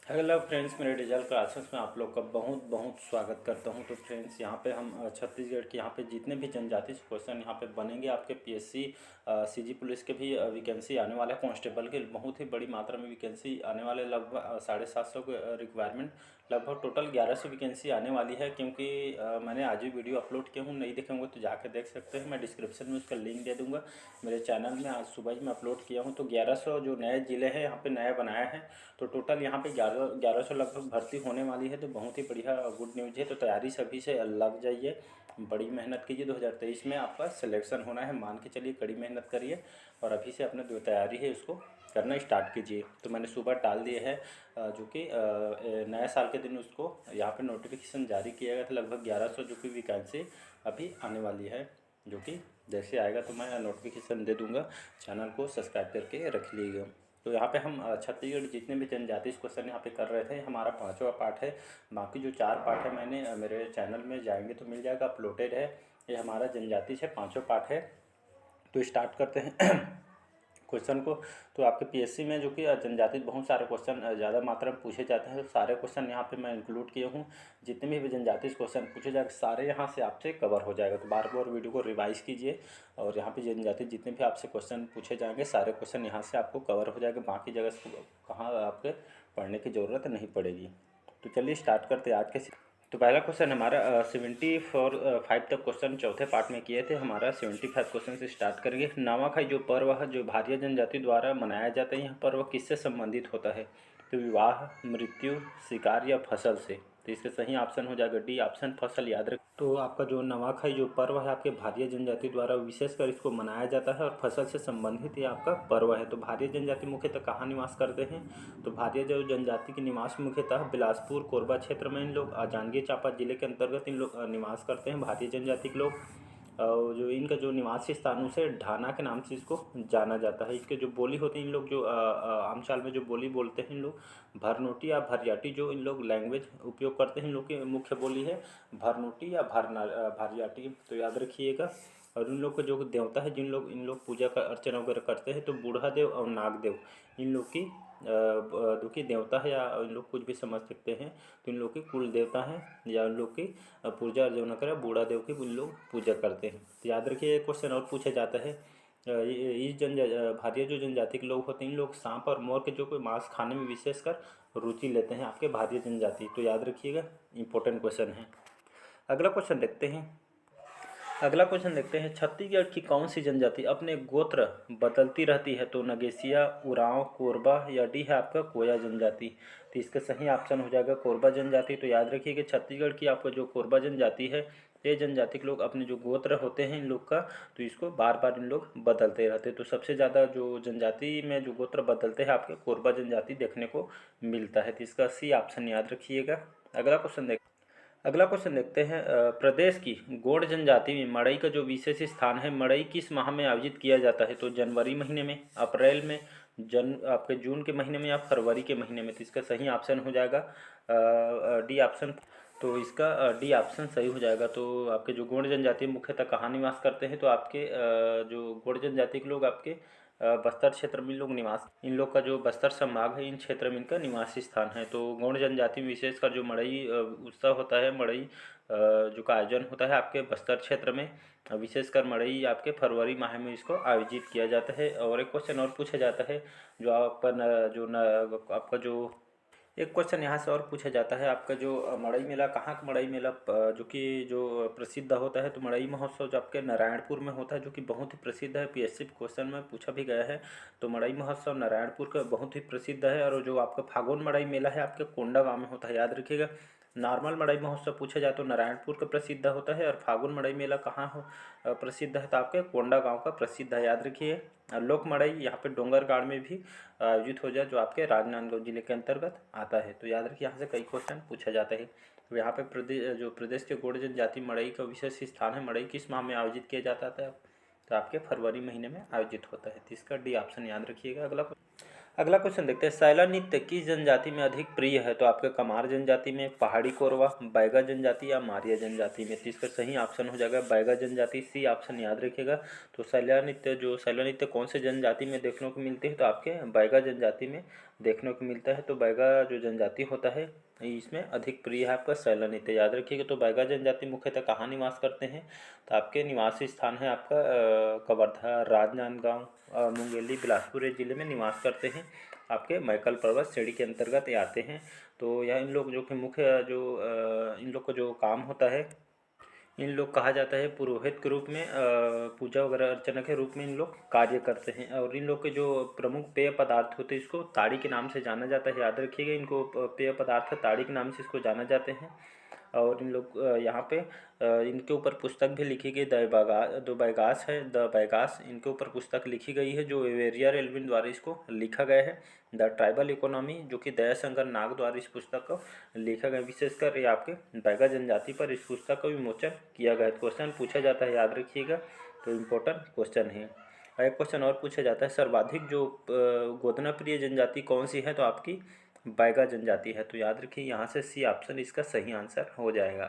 Hello friends, मेरे digital classes में आप लोग का बहुत बहुत स्वागत करता हूं। तो फ्रेंड्स, यहाँ पे हम छत्तीसगढ़ के यहाँ पे जितने भी जनजाति से क्वेश्चन यहाँ पे बनेंगे, आपके पीएससी सीजी पुलिस के भी वैकेंसी आने वाला है। कांस्टेबल के बहुत ही बड़ी मात्रा में वैकेंसी आने वाले, लगभग 750 के रिक्वायरमेंट, लगभग टोटल 1100 वैकेंसी आने वाली है। क्योंकि मैंने आज ही वीडियो अपलोड किया हूँ, नहीं देखे होंगे तो जाकर देख सकते हैं। मैं डिस्क्रिप्शन में उसका लिंक दे दूँगा। मेरे चैनल में आज सुबह ही मैं अपलोड किया हूँ। तो 1100 जो नए ज़िले हैं यहाँ पे नया बनाया है, तो टोटल यहाँ पे 1100 लगभग भर्ती होने वाली है। तो बहुत ही बढ़िया गुड न्यूज़ है। तो तैयारी सभी से लग जाइए, बड़ी मेहनत कीजिए। 2023 में आपका सिलेक्शन होना है, मान के चलिए, कड़ी मेहनत करिए और अभी से अपने जो तैयारी है उसको करना स्टार्ट कीजिए। तो मैंने सुबह डाल दिए है, जो कि नए साल के दिन उसको यहाँ पे नोटिफिकेशन जारी किया गया था। लगभग 1100 जो कि वैकेंसी अभी आने वाली है, जो कि जैसे आएगा तो मैं नोटिफिकेशन दे दूँगा। चैनल को सब्सक्राइब करके रख लीजिएगा। तो यहाँ पे हम छत्तीसगढ़ जितने भी जनजाति क्वेश्चन यहाँ पे कर रहे थे, हमारा 5वां पार्ट है। बाकी जो 4 पार्ट है मैंने मेरे चैनल में जाएंगे तो मिल जाएगा, अपलोडेड है। ये हमारा जनजाति से 5वां पार्ट है। तो स्टार्ट करते हैं क्वेश्चन को। तो आपके पीएससी में जो कि जनजाति बहुत सारे क्वेश्चन ज़्यादा मात्रा में पूछे जाते हैं, तो सारे क्वेश्चन यहाँ पे मैं इंक्लूड किया हूँ। जितने भी जनजाति क्वेश्चन पूछे जाएंगे सारे यहाँ से आपसे कवर हो जाएगा। तो बार बार वीडियो को रिवाइज कीजिए और यहाँ पे जनजाति जितने भी आपसे क्वेश्चन पूछे जाएंगे सारे क्वेश्चन यहाँ से आपको कवर हो जाएगा। बाकी जगह से कहाँ आपके पढ़ने की ज़रूरत नहीं पड़ेगी। तो चलिए स्टार्ट करते हैं आज के। तो पहला क्वेश्चन हमारा 75 तक क्वेश्चन चौथे पार्ट में किए थे। हमारा 75 क्वेश्चन से स्टार्ट करेंगे। नवाखाई जो पर्व है, जो भारिया जनजाति द्वारा मनाया जाता है, यह पर्व किससे संबंधित होता है? तो विवाह, मृत्यु, शिकार या फसल से। तो इसका सही ऑप्शन हो जाएगा डी ऑप्शन, फसल। याद रख। तो आपका जो नवाखाई जो पर्व है आपके भारिया जनजाति द्वारा विशेषकर इसको मनाया जाता है और फसल से संबंधित ये आपका पर्व है। तो भारिया जनजाति मुख्यतः कहाँ निवास करते हैं? तो भारिया जो जनजाति के निवास मुख्यतः बिलासपुर कोरबा क्षेत्र में इन लोग, जांजगीर चांपा जिले के अंतर्गत इन लोग निवास करते हैं, भारिया जनजाति के लोग। और जो इनका जो निवासी स्थान उसे ढाना के नाम से इसको जाना जाता है। इसके जो बोली होती है, इन लोग जो आम चाल में जो बोली बोलते हैं इन लोग, भरनोटी या भरयाटी जो इन लोग लैंग्वेज उपयोग करते हैं, इन लोग की मुख्य बोली है भरनोटी या भरयाटी। तो याद रखिएगा। और इन लोग का जो देवता है, जिन लोग इन लोग पूजा का अर्चना वगैरह करते हैं, तो बूढ़ा देव और नाग देव इन लोग की जो कि देवता है, या इन लोग कुछ भी समझ सकते हैं। तो इन लोग की कुल देवता है, या इन लोग की पूजा अर्चना करें, बूढ़ा देव की इन लोग पूजा करते हैं। तो याद रखिए, एक क्वेश्चन और पूछा जाता है। इस भारतीय जो जनजाति के लोग होते हैं, इन लोग सांप और मोर के जो कोई मांस खाने में विशेषकर रुचि लेते हैं, आपके भारतीय जनजाति। तो याद रखिएगा, इंपॉर्टेंट क्वेश्चन है। अगला क्वेश्चन देखते हैं। छत्तीसगढ़ की कौन सी जनजाति अपने गोत्र बदलती रहती है? तो नगेसिया, उरांव, कोरबा या डी है आपका कोया जनजाति। तो इसका सही ऑप्शन हो जाएगा कोरबा जनजाति। तो याद रखिए कि छत्तीसगढ़ की आपका जो कोरबा जनजाति है, ये जनजाति के लोग अपने जो गोत्र होते हैं इन लोग का, तो इसको बार बार इन लोग बदलते रहते हैं। तो सबसे ज़्यादा जो जनजाति में जो गोत्र बदलते हैं आपके कोरबा जनजाति देखने को मिलता है। तो इसका सी ऑप्शन याद रखिएगा। अगला क्वेश्चन देखते हैं। प्रदेश की गोंड जनजाति में मड़ई का जो विशेष स्थान है, मड़ई किस माह में आयोजित किया जाता है? तो जनवरी महीने में, अप्रैल में, आपके जून के महीने में या फरवरी के महीने में। तो इसका सही ऑप्शन हो जाएगा डी ऑप्शन। तो इसका डी ऑप्शन सही हो जाएगा। तो आपके जो गोंड जनजाति मुख्यतः कहाँ निवास करते हैं? तो आपके जो गोंड जनजाति के लोग आपके बस्तर क्षेत्र में लोग निवास, इन लोग का जो बस्तर संभाग है, इन क्षेत्र में इनका निवासी स्थान है। तो गौड़ जनजाति में विशेषकर जो मड़ई उत्सव होता है, मड़ई जो का आयोजन होता है आपके बस्तर क्षेत्र में, विशेषकर मड़ई आपके फरवरी माह में इसको आयोजित किया जाता है। और एक क्वेश्चन और पूछा जाता है, जो आपका जो एक क्वेश्चन यहाँ से और पूछा जाता है, आपका जो मड़ई मेला, कहाँ का मड़ई मेला जो कि जो प्रसिद्ध होता है? तो मड़ई महोत्सव जो आपके नारायणपुर में होता है, जो कि बहुत ही प्रसिद्ध है, पीएससी क्वेश्चन में पूछा भी गया है। तो मड़ई महोत्सव नारायणपुर का बहुत ही प्रसिद्ध है। और जो आपका फागुन मड़ई मेला है आपके कोंडा गाँव में होता है, याद रखिएगा। नॉर्मल मड़ई महोत्सव पूछा जाए तो नारायणपुर का प्रसिद्ध होता है, और फागुन मड़ई मेला कहाँ हो प्रसिद्ध है? तो आपके कोंडा गांव का प्रसिद्ध है, याद रखिए। लोक मड़ई यहाँ पे डोंगरगाड़ में भी आयोजित हो जाए, जो आपके राजनांदगांव जिले के अंतर्गत आता है। तो याद रखिए, यहाँ से कई क्वेश्चन पूछा जाता है। तो यहाँ पे प्रदेश के गौड़ जनजाति मड़ई का विशेष स्थान है। मड़ई किस माह में आयोजित किया जाता है? तो आपके फरवरी महीने में आयोजित होता है। तो इसका डी ऑप्शन याद रखिएगा। अगला क्वेश्चन देखते हैं, सैला नृत्य किस जनजाति में अधिक प्रिय है? तो आपके कमार जनजाति में, पहाड़ी कोरवा, बैगा जनजाति या मारिया जनजाति में। तो इसका सही ऑप्शन हो जाएगा बैगा जनजाति, सी ऑप्शन याद रखिएगा। तो सैला नृत्य कौन से जनजाति में देखने को मिलती है? तो आपके बैगा जनजाति में देखने को मिलता है। तो बैगा जो जनजाति होता है इसमें अधिक प्रिय है आपका सैला नृत्य, याद रखिएगा। तो बैगा जनजाति मुख्यतः कहाँ निवास करते हैं? तो आपके निवासी स्थान है आपका कवर्धा, राजनांदगांव, मुंगेली, बिलासपुर जिले में निवास करते हैं। आपके मैकल पर्वत श्रेणी के अंतर्गत ये आते हैं। तो यह इन लोग जो कि मुख्य जो इन लोग का जो काम होता है, इन लोग कहा जाता है पुरोहित के रूप में, पूजा वगैरह अर्चना के रूप में इन लोग कार्य करते हैं। और इन लोग के जो प्रमुख पेय पदार्थ होते हैं इसको ताड़ी के नाम से जाना जाता है, याद रखिएगा। इनको पेय पदार्थ ताड़ी के नाम से इसको जाना जाते हैं। और इन लोग यहाँ पे इनके ऊपर पुस्तक भी लिखी गई, द बैगास इनके ऊपर पुस्तक लिखी गई है जो वेरियर एल्विन द्वारा इसको लिखा गया है। द ट्राइबल इकोनॉमी जो कि दयाशंकर नाग द्वारा इस पुस्तक को लिखा गया, विशेषकर ये आपके बैगा जनजाति पर इस पुस्तक का विमोचन किया गया है। क्वेश्चन पूछा जाता है, याद रखिएगा। तो इम्पोर्टेंट क्वेश्चन है। एक क्वेश्चन और पूछा जाता है, सर्वाधिक जो गोदना प्रिय जनजाति कौन सी है? तो आपकी बैगा जनजाति है। तो याद रखिए यहाँ से सी ऑप्शन इसका सही आंसर हो जाएगा।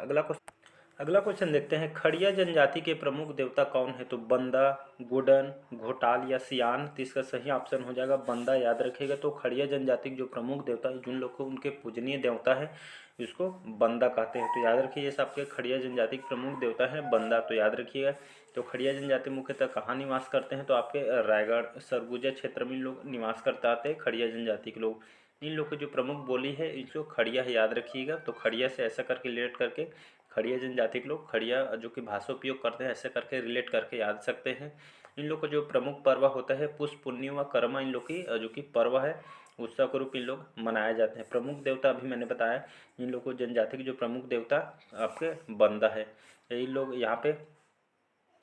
अगला क्वेश्चन देखते हैं, खड़िया जनजाति के प्रमुख देवता कौन है? तो बंदा, गुडन, घोटाल या सियान। तो इसका सही ऑप्शन हो जाएगा बंदा, याद रखिएगा। तो खड़िया जनजाति के जो प्रमुख देवता है, जिन लोग को उनके पूजनीय देवता है, इसको बंदा कहते हैं। तो याद रखिए ये आपके खड़िया जनजाति के प्रमुख देवता है बंदा, तो याद रखिएगा। तो खड़िया जनजाति मुख्यतः कहाँ निवास करते हैं? तो आपके रायगढ़, सरगुजा क्षेत्र में लोग निवास करते आते हैं खड़िया जनजाति के लोग। इन लोग की जो प्रमुख बोली है इसको खड़िया है, याद रखिएगा। तो खड़िया से ऐसा करके रिलेट करके खड़िया जनजाति के लोग खड़िया जो कि भाषा उपयोग करते हैं, ऐसे करके रिलेट करके याद सकते हैं। इन लोग का जो प्रमुख पर्व होता है पुष्प पुण्य व कर्मा, इन लोग की जो कि पर्व है उत्सव के रूप इन लोग मनाए जाते हैं। प्रमुख देवता अभी मैंने बताया, इन लोग को जनजाति के जो प्रमुख देवता आपके बंदा है। इन लोग यहाँ पे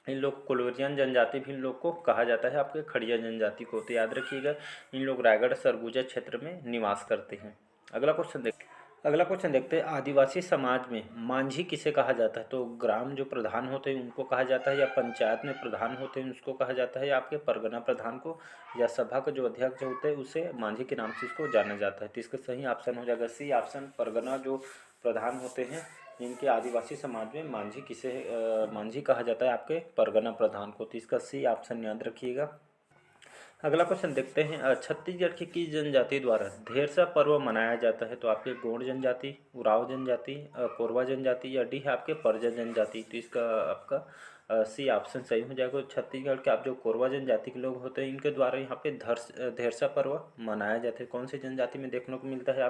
इन लोग कोलोरियन जनजाति भी इन लोग को कहा जाता है, आपके खड़िया जनजाति को। तो याद रखिएगा इन लोग रायगढ़ सरगुजा क्षेत्र में निवास करते हैं। अगला क्वेश्चन देखते हैं, आदिवासी समाज में मांझी किसे कहा जाता है? तो ग्राम जो प्रधान होते हैं उनको कहा जाता है, या पंचायत में प्रधान होते हैं उसको कहा जाता है, या आपके परगना प्रधान को, या सभा का जो अध्यक्ष होते हैं उसे मांझी के नाम से इसको जाना जाता है। तो इसका सही ऑप्शन हो जाएगा सी ऑप्शन, परगना जो प्रधान होते हैं इनके आदिवासी समाज में मांझी कहा जाता है आपके परगना प्रधान को। तो इसका सी ऑप्शन याद रखिएगा। अगला क्वेश्चन देखते हैं, छत्तीसगढ़ की किस जनजाति द्वारा धेरसा पर्व मनाया जाता है? तो आपके गोंड जनजाति, उराव जनजाति, कोरवा जनजाति, या डी है आपके परजा जनजाति। तो इसका आपका सी ऑप्शन सही हो जाएगा। छत्तीसगढ़ के आप जो कोरवा जनजाति के लोग होते हैं इनके द्वारा यहाँ पे धेरसा पर्व मनाया जाता है। कौन सी जनजाति में देखने को मिलता है?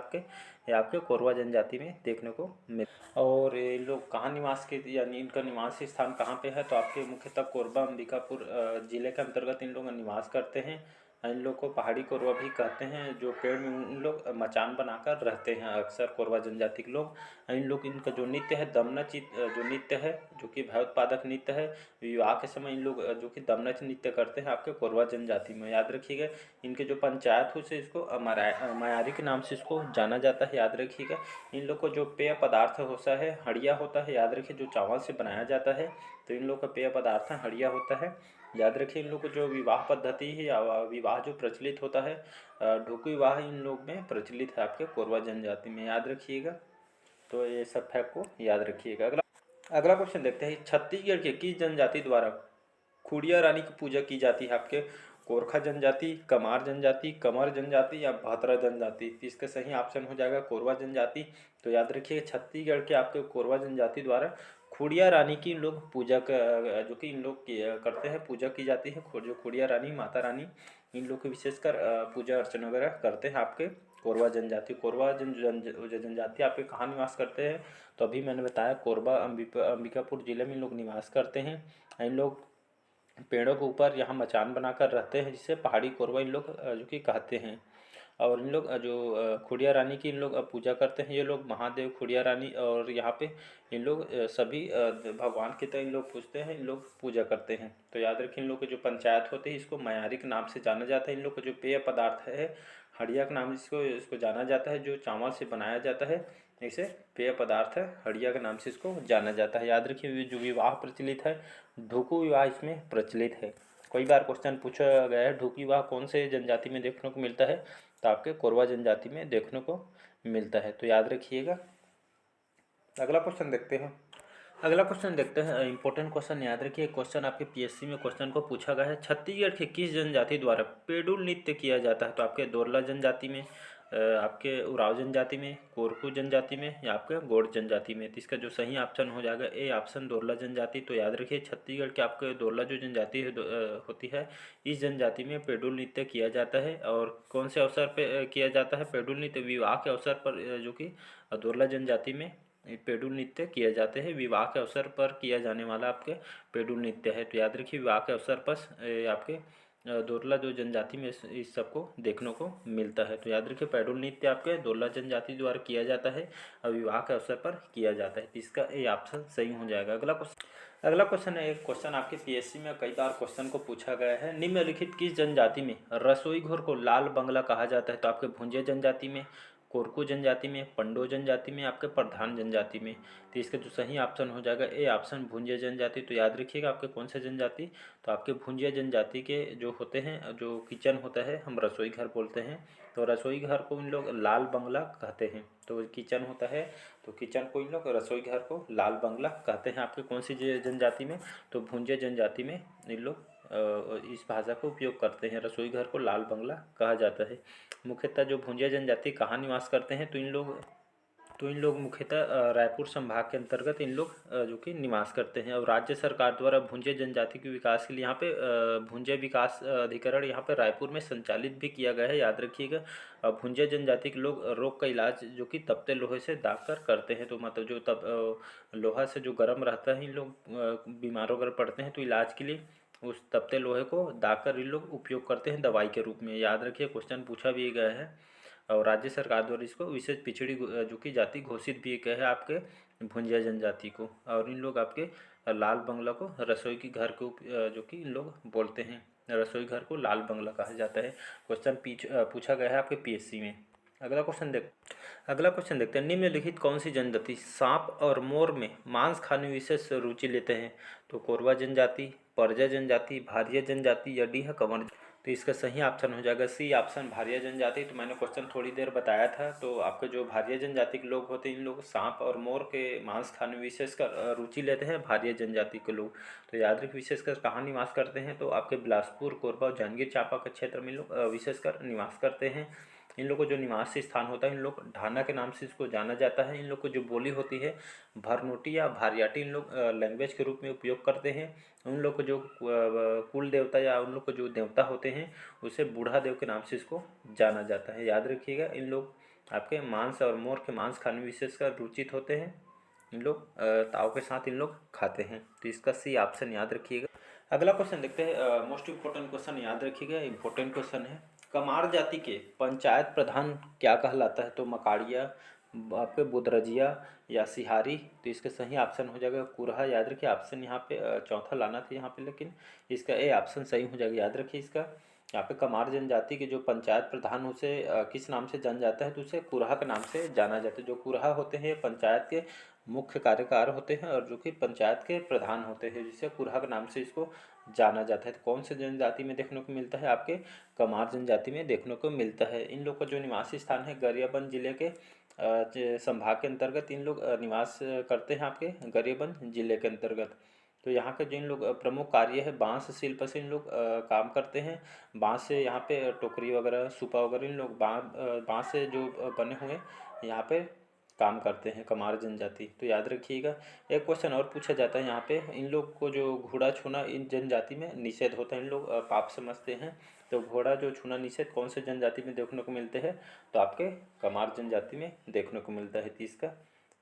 ये आपके कोरवा जनजाति में देखने को मिलता है। और ये लोग कहाँ निवास के, यानी इनका निवासी स्थान कहाँ पे है? तो आपके मुख्यतः कोरबा अंबिकापुर जिले के अंतर्गत इन लोग निवास करते हैं। इन लोग को पहाड़ी कोरवा भी कहते हैं, जो पेड़ में इन लोग मचान बनाकर रहते हैं अक्सर कोरवा जनजाति के लोग। इन लोग इनका जो नृत्य है दमनच जो नृत्य है, जो कि भयोत्पादक नृत्य है, विवाह के समय इन लोग जो कि दमनच नृत्य करते हैं आपके कोरवा जनजाति में, याद रखिएगा। इनके जो पंचायत हो से इसको मायारी के नाम से इसको जाना जाता है, याद रखिएगा। इन लोग को जो पेय पदार्थ होता है हड़िया होता है, याद रखिए, जो चावल से बनाया जाता है। तो इन लोग का पेय पदार्थ हड़िया होता है, याद रखिए। इन लोग को जो विवाह पद्धति है या विवाह जो प्रचलित होता है ढोकू विवाह इन लोग में प्रचलित है आपके कोरवा जनजाति में, याद रखिएगा। तो ये सब फैक्ट को याद रखिएगा। अगला क्वेश्चन देखते हैं, छत्तीसगढ़ के किस जनजाति द्वारा खुड़िया रानी की पूजा की जाती है? आपके गोरखा जनजाति, कमार जनजाति, कमर जनजाति, या भातरा जनजाति। तो इसका सही ऑप्शन हो जाएगा कोरवा जनजाति। तो याद रखिए छत्तीसगढ़ के आपके कोरवा जनजाति द्वारा खुड़िया रानी की लोग पूजा जो कि इन लोग करते हैं, पूजा की जाती है। जो खुड़िया रानी, माता रानी, इन लोग की विशेषकर पूजा अर्चना वगैरह करते हैं आपके कोरवा जनजाति। जनजाति आपके कहाँ निवास करते हैं? तो अभी मैंने बताया कोरबा अंबिकापुर जिले में इन लोग निवास करते हैं। इन लोग पेड़ों के ऊपर यहाँ मचान बनाकर रहते हैं, जिसे पहाड़ी कोरवा इन लोग जो कि कहते हैं। और इन लोग जो खुड़िया रानी की इन लोग पूजा करते हैं, ये लोग महादेव, खुड़िया रानी, और यहाँ पे इन लोग सभी भगवान की तरह इन लोग पूजते हैं, इन लोग पूजा करते हैं। तो याद रखें, इन लोग के जो पंचायत होते हैं इसको मयारी के नाम से जाना जाता है। इन लोग का जो पेय पदार्थ है हड़िया के नाम से इसको जाना जाता है, जो चावल से बनाया जाता है, इसे पेय पदार्थ है हड़िया के नाम से इसको जाना जाता है। याद रखिए, जो विवाह प्रचलित है ढोकू विवाह इसमें प्रचलित है। कई बार क्वेश्चन पूछा गया है, ढोकी विवाह कौन से जनजाति में देखने को मिलता है, तो आपके कोरवा जनजाति में देखने को मिलता है, तो याद रखिएगा। अगला क्वेश्चन देखते हैं। अगला क्वेश्चन देखते हैं, इंपॉर्टेंट क्वेश्चन याद रखिए। क्वेश्चन आपके पीएससी में क्वेश्चन को पूछा गया है, छत्तीसगढ़ के किस जनजाति द्वारा पेडुल नृत्य किया जाता है, तो आपके दोरला जनजाति में, आपके उराव जनजाति में, कोरकू जनजाति में, या आपके गोंड जनजाति में। तो इसका जो सही ऑप्शन हो जाएगा ए ऑप्शन, दोरला जनजाति। तो याद रखिए छत्तीसगढ़ के आपके दोरला जो जनजाति है होती है, इस जनजाति में पेडुल नृत्य किया जाता है। और कौन से अवसर पर किया जाता है पेडुल नृत्य? विवाह के अवसर पर, जो कि दोरला जनजाति में पेडुल नृत्य किए जाते हैं। विवाह के अवसर पर किया जाने वाला आपके पेडुल नृत्य है। तो याद रखिए विवाह के अवसर पर आपके दोरला जो जनजाति में इस सबको देखने को मिलता है। तो याद रखिए पेडुल नृत्य आपके दोरला जनजाति द्वारा किया जाता है और विवाह के अवसर पर किया जाता है। इसका ए ऑप्शन सही हो जाएगा। अगला क्वेश्चन है, एक क्वेश्चन आपके पीएससी में कई बार क्वेश्चन को पूछा गया है, निम्नलिखित किस जनजाति में रसोई घोर को लाल बंगला कहा जाता है? तो आपके भुंजे जनजाति में, कोरकू जनजाति में, पंडो जनजाति में, आपके प्रधान जनजाति में। तो इसका जो सही ऑप्शन हो जाएगा ए ऑप्शन, भुंजे जनजाति। तो याद रखिएगा आपके कौन से जनजाति, तो आपके भुंजे जनजाति के जो होते हैं, जो किचन होता है हम रसोई घर बोलते हैं, तो रसोई घर को इन लोग लाल बंगला कहते हैं। तो किचन होता है, तो किचन को इन लोग रसोई घर को लाल बंगला कहते हैं। आपके कौन सी जनजाति में? तो भुंजे जनजाति में इन लोग इस भाषा का उपयोग करते हैं। रसोई घर को लाल बंगला कहा जाता है। मुख्यतः जो भुंजिया जनजाति कहाँ निवास करते हैं, तो इन लोग मुख्यतः रायपुर संभाग के अंतर्गत इन लोग जो कि निवास करते हैं। और राज्य सरकार द्वारा भुंजिया जनजाति के विकास के लिए यहाँ पे भुंजिया विकास अधिकरण यहाँ पे रायपुर में संचालित भी किया गया है। याद रखिएगा भुंजिया जनजाति के लोग रोग का इलाज जो कि तपते लोहे से दाग कर करते हैं। तो मतलब जो लोहा से जो गर्म रहता है, इन लोग बीमार वगैरह पड़ते हैं तो इलाज के लिए उस तपते लोहे को दाकर इन लोग उपयोग करते हैं दवाई के रूप में। याद रखिए क्वेश्चन पूछा भी गया है। और राज्य सरकार द्वारा इसको विशेष पिछड़ी जो कि जाति घोषित भी किया है आपके भुंजिया जनजाति को। और इन लोग आपके लाल बंगला को रसोई की घर को जो कि इन लोग बोलते हैं, रसोई घर को लाल बंगला कहा जाता है। क्वेश्चन पूछा गया है आपके पीएससी में। अगला क्वेश्चन देखते हैं, निम्नलिखित कौन सी जनजाति सांप और मोर में मांस खाने में विशेष रुचि लेते हैं? तो कोरवा जनजाति, परजा जनजाति, भारिया जनजाति या डी है कंवर। तो इसका सही ऑप्शन हो जाएगा सी ऑप्शन, भारिया जनजाति। तो मैंने क्वेश्चन थोड़ी देर बताया था। तो आपके जो भारिया जनजाति के लोग होते हैं, इन लोग सांप और मोर के मांस खाने में विशेषकर रुचि लेते हैं भारिया जनजाति के लोग। तो याद रखिए विशेषकर कहाँ निवास करते हैं, तो आपके बिलासपुर, कोरबा और जांजगीर चांपा के क्षेत्र में लोग विशेषकर निवास करते हैं। इन लोगों को जो निवास स्थान होता है, इन लोग ढाना के नाम से इसको जाना जाता है। इन लोग को जो बोली होती है भरनोटी या भारियाटी, इन लोग लैंग्वेज के रूप में उपयोग करते हैं। उन लोग को जो कुल देवता या उन लोग को जो देवता होते हैं, उसे बूढ़ा देव के नाम से इसको जाना जाता है। याद रखिएगा इन लोग आपके मांस और मोर के मांस खाने में विशेषकर रुचित होते हैं। इन लोग ताव के साथ इन लोग खाते हैं। तो इसका सी ऑप्शन याद रखिएगा। अगला क्वेश्चन देखते हैं, मोस्ट इम्पोर्टेंट क्वेश्चन याद रखिएगा, इम्पोर्टेंट क्वेश्चन है। कमार जाति के पंचायत प्रधान क्या कहलाता है? तो मकाड़िया, आपके बुदरजिया या सिहारी। तो इसका सही ऑप्शन हो जाएगा कुरहा। याद रखिए ऑप्शन यहाँ पे चौथा लाना था यहाँ पे, लेकिन इसका ए ऑप्शन सही हो जाएगा। याद रखिए इसका यहाँ पे कमार जनजाति के जो पंचायत प्रधान उसे किस नाम से जाना जाता है? तो उसे कुरहा के नाम से जाना जाता है। जो कुरहा होते हैं पंचायत के मुख्य कार्यकार होते हैं और जो कि पंचायत के प्रधान होते हैं, जिसे कुरहा के नाम से इसको जाना जाता है। तो कौन से जनजाति में देखने को मिलता है? आपके कमार जनजाति में देखने को मिलता है। इन लोग का जो निवासी स्थान है गरियाबंद जिले के संभाग के अंतर्गत इन लोग निवास करते हैं, आपके गरियाबंद जिले के अंतर्गत। तो यहाँ के जो इन लोग प्रमुख कार्य है बांस शिल्प से इन लोग काम करते हैं। बांस से यहाँ पे टोकरी वगैरह, सुपा वगैरह इन लोग बांस से जो बने हुए यहाँ पे काम करते हैं कमार जनजाति। तो याद रखिएगा। एक क्वेश्चन और पूछा जाता है यहाँ पे, इन लोग को जो घोड़ा छूना इन जनजाति में निषेध होता है, इन लोग पाप समझते हैं। तो घोड़ा जो छूना निषेध कौन से जनजाति में देखने को मिलते हैं? तो आपके कमार जनजाति में देखने को मिलता है। तो इसका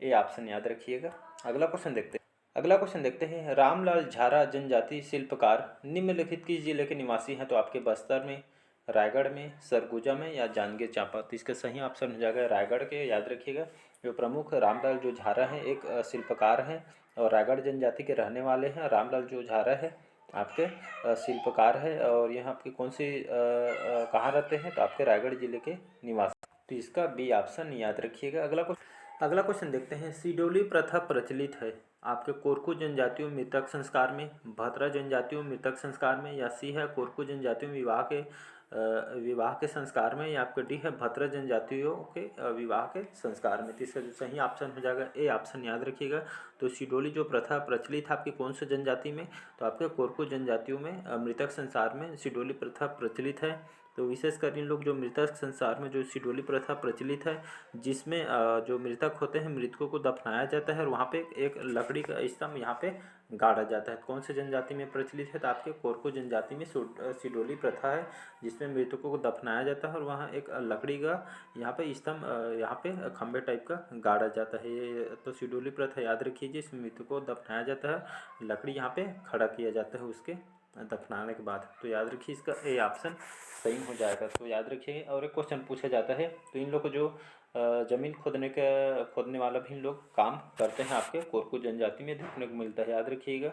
ये ऑप्शन याद रखिएगा। अगला क्वेश्चन देखते हैं, रामलाल झारा जनजाति शिल्पकार निम्नलिखित किस जिले के निवासी हैं? तो आपके बस्तर में, रायगढ़ में, सरगुजा में या जांजगीर चांपा। तो इसका सही ऑप्शन हो जाएगा रायगढ़ के। याद रखिएगा जो प्रमुख रामलाल जो झारा हैं एक शिल्पकार हैं और रायगढ़ जनजाति के रहने वाले हैं। रामलाल जो झारा है आपके शिल्पकार है और यह आपके कौन सी कहाँ रहते हैं? तो आपके रायगढ़ जिले के निवासी। तो इसका बी ऑप्शन याद रखिएगा। अगला क्वेश्चन देखते हैं, सिडोली प्रथा प्रचलित है आपके कोरकू जनजातियों मृतक संस्कार में, भद्रा जनजातियों मृतक संस्कार में, या सी है कोरकू जनजातियों विवाह के संस्कार में, या आपका डी है भद्रा जनजातियों के विवाह के संस्कार में। तो इसका जो सही ऑप्शन हो जाएगा ए ऑप्शन, याद रखिएगा। तो सिडोली जो प्रथा प्रचलित है आपकी कौन सी जनजाति में, तो आपके कोरकू जनजातियों में मृतक संस्कार में सिडोली प्रथा प्रचलित है। तो विशेषकर इन लोग जो मृतक संस्कार में जो सिडोली प्रथा प्रचलित है, जिसमें जो मृतक होते हैं मृतकों को दफनाया जाता है और वहाँ पे एक लकड़ी का स्तंभ यहाँ पे गाड़ा जाता है। कौन से जनजाति में प्रचलित है, तो आपके कोरकू जनजाति में सिडोली प्रथा है, जिसमें मृतकों को दफनाया जाता है और वहाँ एक लकड़ी का यहाँ पे स्तंभ यहाँ पे खंबे टाइप का गाड़ा जाता है। ये तो सिडोली प्रथा याद रखिए, जिसमें मृतकों को दफनाया जाता है, लकड़ी यहाँ पे खड़ा किया जाता है उसके दफनाने के बाद। तो याद रखिए इसका ए ऑप्शन सही हो जाएगा। तो याद रखिए। और एक क्वेश्चन पूछा जाता है, तो इन लोग को जो ज़मीन खोदने वाला भी इन लोग काम करते हैं, आपके कोरकू जनजाति में देखने को मिलता है, याद रखिएगा।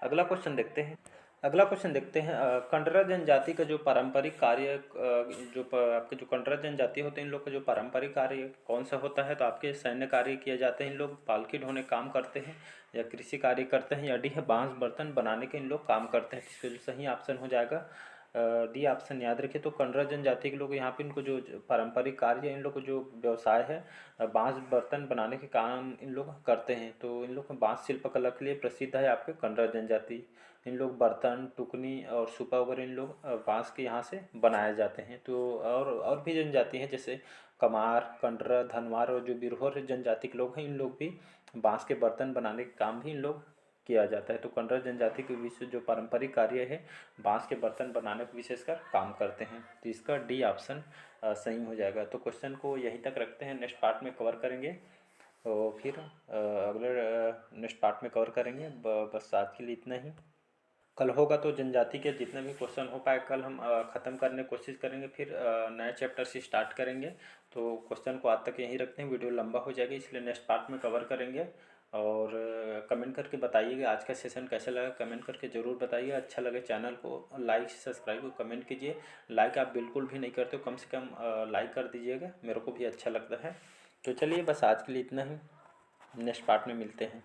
अगला क्वेश्चन देखते हैं। कंडरा जनजाति का जो पारंपरिक कार्य आपके जो कंडरा जनजाति होते हैं, इन लोग का जो पारंपरिक कार्य कौन सा होता है, तो आपके सैन्य कार्य किए जाते हैं, इन लोग पालकी ढोने काम करते हैं, या कृषि कार्य करते हैं, या डी है बांस बर्तन बनाने के इन लोग काम करते हैं। इसका जो सही ऑप्शन हो जाएगा डी ऑप्शन, याद रखिए। तो कंडरा जनजाति के लोग यहाँ पे इनको जो पारंपरिक कार्य इन लोग को जो व्यवसाय है बांस बर्तन बनाने के काम इन लोग करते हैं। तो इन लोग बांस शिल्पकला के लिए प्रसिद्ध है आपके कंडरा जनजाति। इन लोग बर्तन टुकनी और सुपा वगैरह इन लोग बांस के यहाँ से बनाए जाते हैं। तो और भी जनजाति हैं, जैसे कमार, कंडरा, धनवार और जो बिरहोर जनजाति के लोग हैं, इन लोग भी बांस के बर्तन बनाने का काम भी इन लोग किया जाता है। तो कंडरा जनजाति के विशेष जो पारंपरिक कार्य है बांस के बर्तन बनाने को विशेषकर काम करते हैं। तो इसका डी ऑप्शन सही हो जाएगा। तो क्वेश्चन को यहीं तक रखते हैं, नेक्स्ट पार्ट में कवर करेंगे और फिर अगले नेक्स्ट पार्ट में कवर करेंगे। बस आज के लिए इतना ही। कल होगा तो जनजाति के जितने भी क्वेश्चन हो पाए कल हम ख़त्म करने की कोशिश करेंगे, फिर नए चैप्टर से स्टार्ट करेंगे। तो क्वेश्चन को आज तक यहीं रखते हैं, वीडियो लंबा हो जाएगी, इसलिए नेक्स्ट पार्ट में कवर करेंगे। और कमेंट करके बताइएगा आज का सेशन कैसा लगा, कमेंट करके ज़रूर बताइए। अच्छा लगे चैनल को लाइक सब्सक्राइब कमेंट कीजिए। लाइक आप बिल्कुल भी नहीं करते हो, कम से कम लाइक कर दीजिएगा, मेरे को भी अच्छा लगता है। तो चलिए बस आज के लिए इतना ही, नेक्स्ट पार्ट में मिलते हैं।